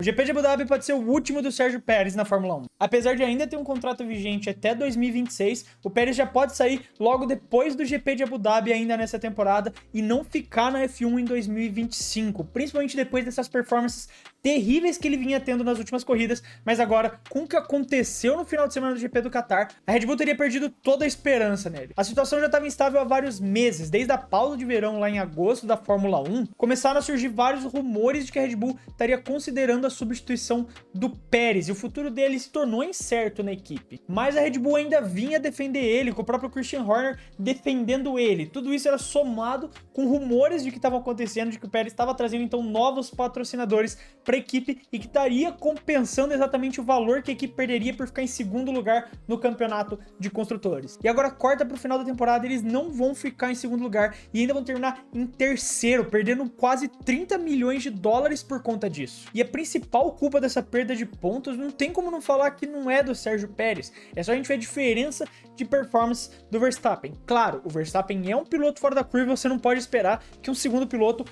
O GP de Abu Dhabi pode ser o último do Sérgio Pérez na Fórmula 1. Apesar de ainda ter um contrato vigente até 2026, o Pérez já pode sair logo depois do GP de Abu Dhabi ainda nessa temporada e não ficar na F1 em 2025, principalmente depois dessas performances terríveis que ele vinha tendo nas últimas corridas, mas agora, com o que aconteceu no final de semana do GP do Qatar, a Red Bull teria perdido toda a esperança nele. A situação já estava instável há vários meses, desde a pausa de verão lá em agosto da Fórmula 1, começaram a surgir vários rumores de que a Red Bull estaria considerando a substituição do Pérez, e o futuro dele se tornou incerto na equipe. Mas a Red Bull ainda vinha defender ele, com o próprio Christian Horner defendendo ele. Tudo isso era somado com rumores de que estavam acontecendo, de que o Pérez estava trazendo então novos patrocinadores para a equipe e que estaria compensando exatamente o valor que a equipe perderia por ficar em segundo lugar no campeonato de construtores. E agora corta para o final da temporada, eles não vão ficar em segundo lugar e ainda vão terminar em terceiro, perdendo quase 30 milhões de dólares por conta disso. E a principal culpa dessa perda de pontos não tem como não falar que não é do Sérgio Pérez, é só a gente ver a diferença de performance do Verstappen. Claro, o Verstappen é um piloto fora da curva, você não pode esperar que um piloto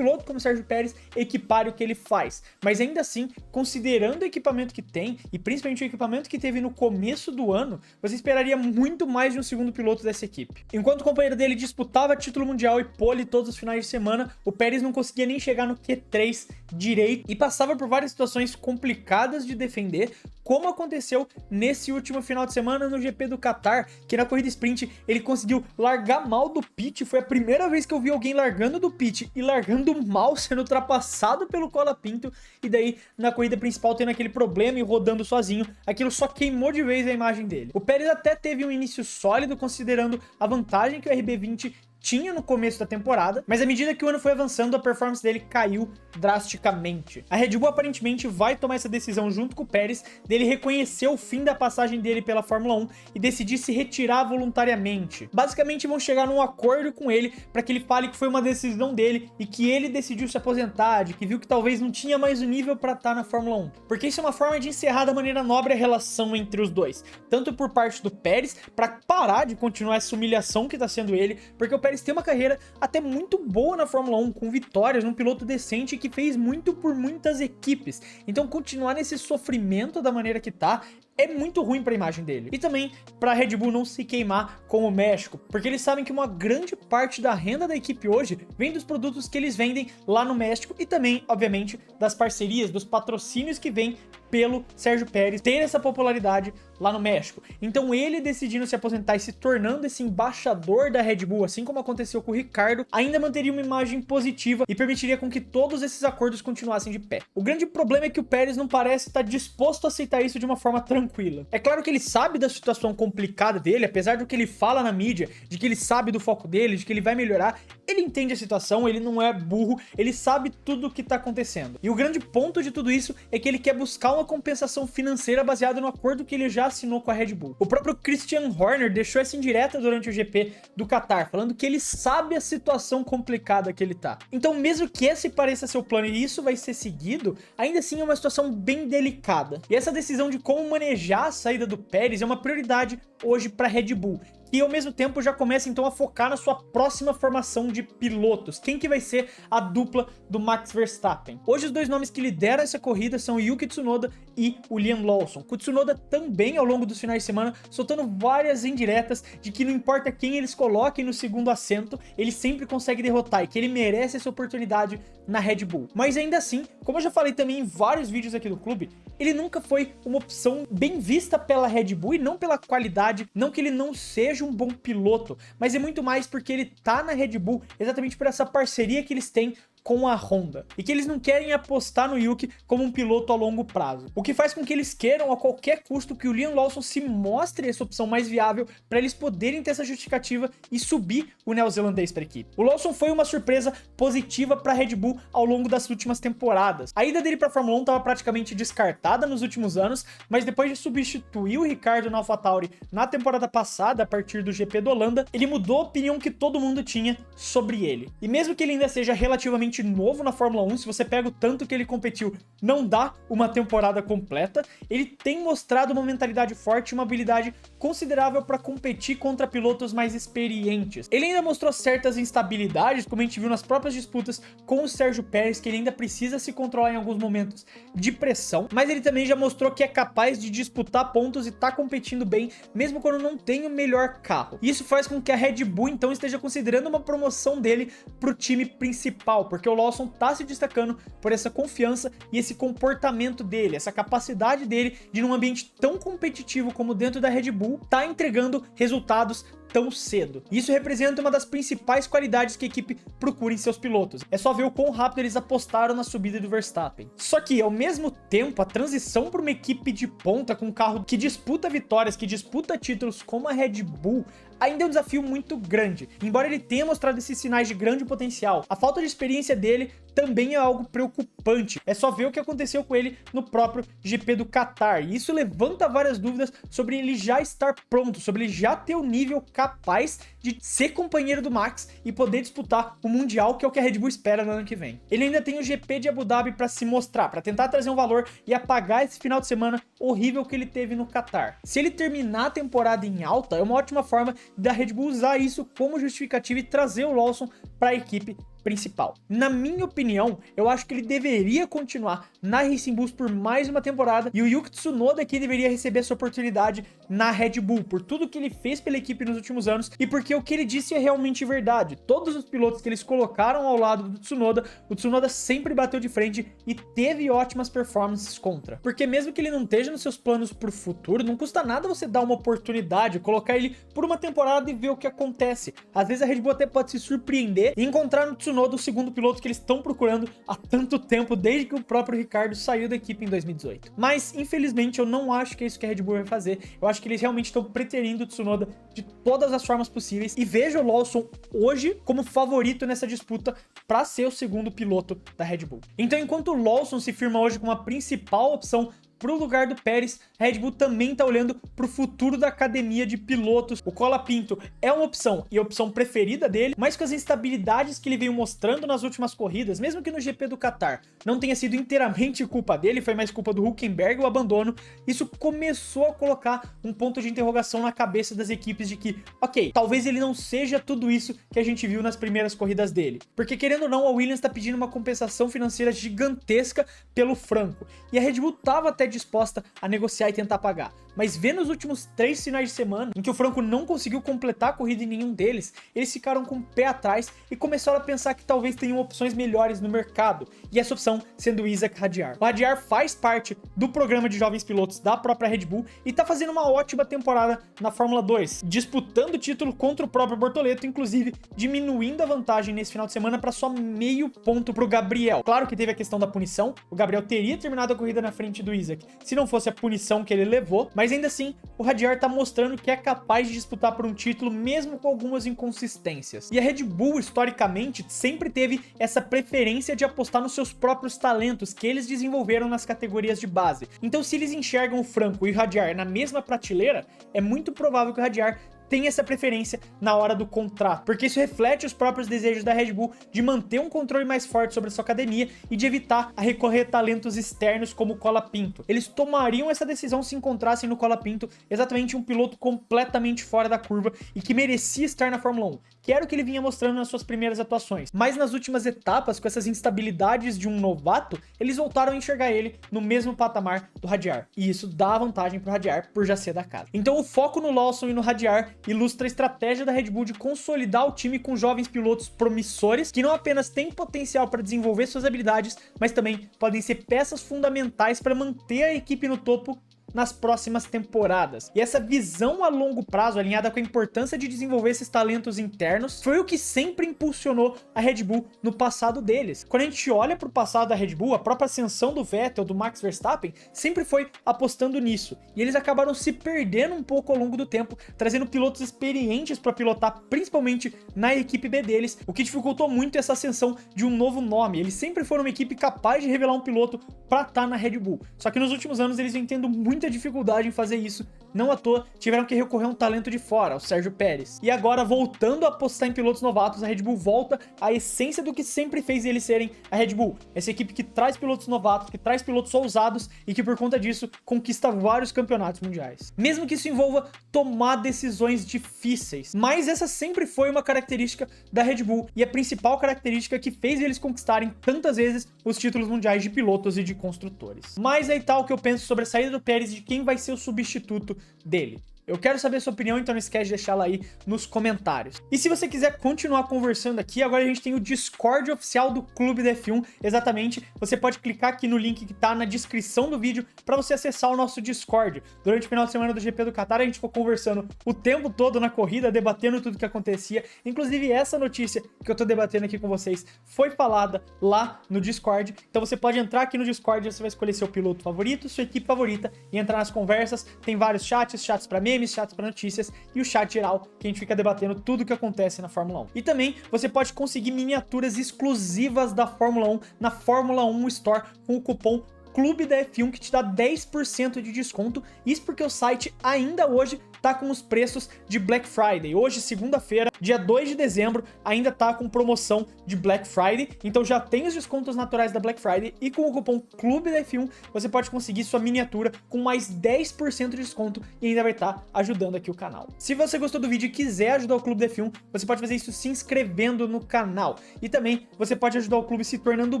como o Sérgio Pérez equipare o que ele faz. Mas ainda assim, considerando o equipamento que tem, e principalmente o equipamento que teve no começo do ano, você esperaria muito mais de um segundo piloto dessa equipe. Enquanto o companheiro dele disputava título mundial e pole todos os finais de semana, o Pérez não conseguia nem chegar no Q3 direito e passava por várias situações complicadas de defender, como aconteceu nesse último final de semana no GP do Qatar, que na corrida sprint ele conseguiu largar mal do pit. Foi a primeira vez que eu vi alguém largando do pit e largando mal, sendo ultrapassado pelo Colapinto, e daí na corrida principal tendo aquele problema e rodando sozinho. Aquilo só queimou de vez a imagem dele. O Pérez até teve um início sólido considerando a vantagem que o RB20 tinha no começo da temporada, mas à medida que o ano foi avançando, a performance dele caiu drasticamente. A Red Bull aparentemente vai tomar essa decisão junto com o Pérez, dele reconhecer o fim da passagem dele pela Fórmula 1 e decidir se retirar voluntariamente. Basicamente vão chegar num acordo com ele para que ele fale que foi uma decisão dele e que ele decidiu se aposentar, de que viu que talvez não tinha mais o nível para estar na Fórmula 1. Porque isso é uma forma de encerrar da maneira nobre a relação entre os dois, tanto por parte do Pérez, para parar de continuar essa humilhação que está sendo ele, porque o Pérez tem uma carreira até muito boa na Fórmula 1, com vitórias, num piloto decente que fez muito por muitas equipes. Então continuar nesse sofrimento da maneira que tá é muito ruim para a imagem dele. E também para a Red Bull não se queimar com o México, porque eles sabem que uma grande parte da renda da equipe hoje vem dos produtos que eles vendem lá no México e também, obviamente, das parcerias, dos patrocínios que vêm pelo Sérgio Pérez ter essa popularidade lá no México. Então ele decidindo se aposentar e se tornando esse embaixador da Red Bull, assim como aconteceu com o Ricardo, ainda manteria uma imagem positiva e permitiria com que todos esses acordos continuassem de pé. O grande problema é que o Pérez não parece estar disposto a aceitar isso de uma forma tranquila. É claro que ele sabe da situação complicada dele, apesar do que ele fala na mídia, de que ele sabe do foco dele, de que ele vai melhorar, ele entende a situação, ele não é burro, ele sabe tudo o que tá acontecendo. E o grande ponto de tudo isso é que ele quer buscar uma compensação financeira baseada no acordo que ele já assinou com a Red Bull. O próprio Christian Horner deixou essa indireta durante o GP do Qatar, falando que ele sabe a situação complicada que ele tá. Então, mesmo que esse pareça ser o plano e isso vai ser seguido, ainda assim é uma situação bem delicada. E essa decisão de como manejar a saída do Pérez é uma prioridade hoje para a Red Bull, e ao mesmo tempo já começa então a focar na sua próxima formação de pilotos. Quem que vai ser a dupla do Max Verstappen? Hoje os dois nomes que lideram essa corrida são o Yuki Tsunoda e o Liam Lawson. O Tsunoda também ao longo dos finais de semana soltando várias indiretas de que não importa quem eles coloquem no segundo assento, ele sempre consegue derrotar e que ele merece essa oportunidade na Red Bull. Mas ainda assim, como eu já falei também em vários vídeos aqui do clube, ele nunca foi uma opção bem vista pela Red Bull e não pela qualidade, não que ele não seja um bom piloto, mas é muito mais porque ele tá na Red Bull exatamente por essa parceria que eles têm com a Honda, e que eles não querem apostar no Yuki como um piloto a longo prazo, o que faz com que eles queiram a qualquer custo que o Liam Lawson se mostre essa opção mais viável para eles poderem ter essa justificativa e subir o neozelandês para a equipe. O Lawson foi uma surpresa positiva para a Red Bull ao longo das últimas temporadas. A ida dele para a Fórmula 1 estava praticamente descartada nos últimos anos, mas depois de substituir o Ricardo na AlphaTauri na temporada passada, a partir do GP da Holanda, ele mudou a opinião que todo mundo tinha sobre ele. E mesmo que ele ainda seja relativamente relativamente novo na Fórmula 1, se você pega o tanto que ele competiu, não dá uma temporada completa. Ele tem mostrado uma mentalidade forte e uma habilidade considerável para competir contra pilotos mais experientes. Ele ainda mostrou certas instabilidades, como a gente viu nas próprias disputas com o Sérgio Pérez, que ele ainda precisa se controlar em alguns momentos de pressão, mas ele também já mostrou que é capaz de disputar pontos e tá competindo bem, mesmo quando não tem o melhor carro. Isso faz com que a Red Bull então esteja considerando uma promoção dele pro time principal, porque o Lawson tá se destacando por essa confiança e esse comportamento dele, essa capacidade dele de num ambiente tão competitivo como dentro da Red Bull, tá entregando resultados tão cedo. Isso representa uma das principais qualidades que a equipe procura em seus pilotos. É só ver o quão rápido eles apostaram na subida do Verstappen. Só que, ao mesmo tempo, a transição para uma equipe de ponta com um carro que disputa vitórias, que disputa títulos como a Red Bull, ainda é um desafio muito grande. Embora ele tenha mostrado esses sinais de grande potencial, a falta de experiência dele também é algo preocupante. É só ver o que aconteceu com ele no próprio GP do Qatar. E isso levanta várias dúvidas sobre ele já estar pronto, sobre ele já ter o nível capaz de ser companheiro do Max e poder disputar o Mundial, que é o que a Red Bull espera no ano que vem. Ele ainda tem o GP de Abu Dhabi para se mostrar, para tentar trazer um valor e apagar esse final de semana horrível que ele teve no Qatar. Se ele terminar a temporada em alta, é uma ótima forma da Red Bull usar isso como justificativa e trazer o Lawson para a equipe principal. Na minha opinião, eu acho que ele deveria continuar na Racing Bulls por mais uma temporada e o Yuki Tsunoda aqui deveria receber essa oportunidade na Red Bull por tudo que ele fez pela equipe nos últimos anos e porque o que ele disse é realmente verdade. Todos os pilotos que eles colocaram ao lado do Tsunoda, o Tsunoda sempre bateu de frente e teve ótimas performances contra. Porque mesmo que ele não esteja nos seus planos pro futuro, não custa nada você dar uma oportunidade, colocar ele por uma temporada e ver o que acontece. Às vezes a Red Bull até pode se surpreender e encontrar no Tsunoda o segundo piloto que eles estão procurando há tanto tempo, desde que o próprio Ricardo saiu da equipe em 2018. Mas, infelizmente, eu não acho que é isso que a Red Bull vai fazer. Eu acho que eles realmente estão preterindo o Tsunoda de todas as formas possíveis e vejo o Lawson hoje como favorito nessa disputa para ser o segundo piloto da Red Bull. Então, enquanto o Lawson se firma hoje como a principal opção pro lugar do Pérez, a Red Bull também tá olhando pro futuro da academia de pilotos. O Colapinto é uma opção e a opção preferida dele, mas com as instabilidades que ele veio mostrando nas últimas corridas, mesmo que no GP do Qatar não tenha sido inteiramente culpa dele, foi mais culpa do Hülkenberg, o abandono, isso começou a colocar um ponto de interrogação na cabeça das equipes de que, ok, talvez ele não seja tudo isso que a gente viu nas primeiras corridas dele. Porque querendo ou não, a Williams tá pedindo uma compensação financeira gigantesca pelo Franco, e a Red Bull tava até disposta a negociar e tentar pagar. Mas vendo os últimos 3 finais de semana, em que o Franco não conseguiu completar a corrida em nenhum deles, eles ficaram com o pé atrás e começaram a pensar que talvez tenham opções melhores no mercado, e essa opção sendo o Isack Hadjar. O Hadjar faz parte do programa de jovens pilotos da própria Red Bull e tá fazendo uma ótima temporada na Fórmula 2, disputando o título contra o próprio Bortoleto, inclusive diminuindo a vantagem nesse final de semana para só meio ponto pro Gabriel. Claro que teve a questão da punição, o Gabriel teria terminado a corrida na frente do Isack se não fosse a punição que ele levou, mas ainda assim, o Hadjar tá mostrando que é capaz de disputar por um título mesmo com algumas inconsistências. E a Red Bull, historicamente, sempre teve essa preferência de apostar nos seus próprios talentos que eles desenvolveram nas categorias de base. Então, se eles enxergam o Franco e o Hadjar na mesma prateleira, é muito provável que o Hadjar tem essa preferência na hora do contrato, porque isso reflete os próprios desejos da Red Bull de manter um controle mais forte sobre a sua academia e de evitar a recorrer a talentos externos como o Colapinto. Eles tomariam essa decisão se encontrassem no Colapinto exatamente um piloto completamente fora da curva e que merecia estar na Fórmula 1, que era o que ele vinha mostrando nas suas primeiras atuações. Mas nas últimas etapas, com essas instabilidades de um novato, eles voltaram a enxergar ele no mesmo patamar do Hadjar, e isso dá vantagem pro Hadjar por já ser da casa. Então o foco no Lawson e no Hadjar ilustra a estratégia da Red Bull de consolidar o time com jovens pilotos promissores que não apenas têm potencial para desenvolver suas habilidades, mas também podem ser peças fundamentais para manter a equipe no topo nas próximas temporadas. E essa visão a longo prazo, alinhada com a importância de desenvolver esses talentos internos, foi o que sempre impulsionou a Red Bull no passado deles. Quando a gente olha para o passado da Red Bull, a própria ascensão do Vettel, do Max Verstappen, sempre foi apostando nisso. E eles acabaram se perdendo um pouco ao longo do tempo, trazendo pilotos experientes para pilotar, principalmente na equipe B deles, o que dificultou muito essa ascensão de um novo nome. Eles sempre foram uma equipe capaz de revelar um piloto para estar na Red Bull. Só que nos últimos anos eles vêm tendo muita muita dificuldade em fazer isso. Não à toa, tiveram que recorrer a um talento de fora, o Sérgio Pérez. E agora, voltando a apostar em pilotos novatos, a Red Bull volta à essência do que sempre fez eles serem a Red Bull. Essa equipe que traz pilotos novatos, que traz pilotos ousados e que, por conta disso, conquista vários campeonatos mundiais. Mesmo que isso envolva tomar decisões difíceis. Mas essa sempre foi uma característica da Red Bull e a principal característica que fez eles conquistarem tantas vezes os títulos mundiais de pilotos e de construtores. Mas aí tá o que eu penso sobre a saída do Pérez e de quem vai ser o substituto dele. Eu quero saber a sua opinião, então não esquece de deixá-la aí nos comentários. E se você quiser continuar conversando aqui, agora a gente tem o Discord oficial do Clube da F1. Exatamente, você pode clicar aqui no link que tá na descrição do vídeo para você acessar o nosso Discord. Durante o final de semana do GP do Qatar, a gente ficou conversando o tempo todo na corrida, debatendo tudo que acontecia. Inclusive, essa notícia que eu tô debatendo aqui com vocês foi falada lá no Discord. Então você pode entrar aqui no Discord, você vai escolher seu piloto favorito, sua equipe favorita e entrar nas conversas. Tem vários chats para memes, chats para notícias e o chat geral, que a gente fica debatendo tudo o que acontece na Fórmula 1. E também você pode conseguir miniaturas exclusivas da Fórmula 1 na Fórmula 1 Store com o cupom Clube da F1 que te dá 10% de desconto. Isso porque o site ainda hoje tá com os preços de Black Friday. Hoje, segunda-feira, dia 2 de dezembro, ainda tá com promoção de Black Friday. Então já tem os descontos naturais da Black Friday e com o cupom Clube da F1 você pode conseguir sua miniatura com mais 10% de desconto e ainda vai estar ajudando aqui o canal. Se você gostou do vídeo e quiser ajudar o Clube da F1, você pode fazer isso se inscrevendo no canal. E também você pode ajudar o clube se tornando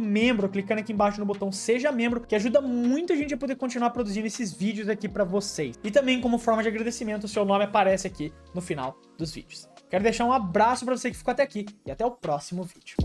membro, clicando aqui embaixo no botão Seja Membro, que ajuda muito a gente a poder continuar produzindo esses vídeos aqui pra vocês. E também, como forma de agradecimento, o seu nome aparece aqui no final dos vídeos. Quero deixar um abraço pra você que ficou até aqui e até o próximo vídeo.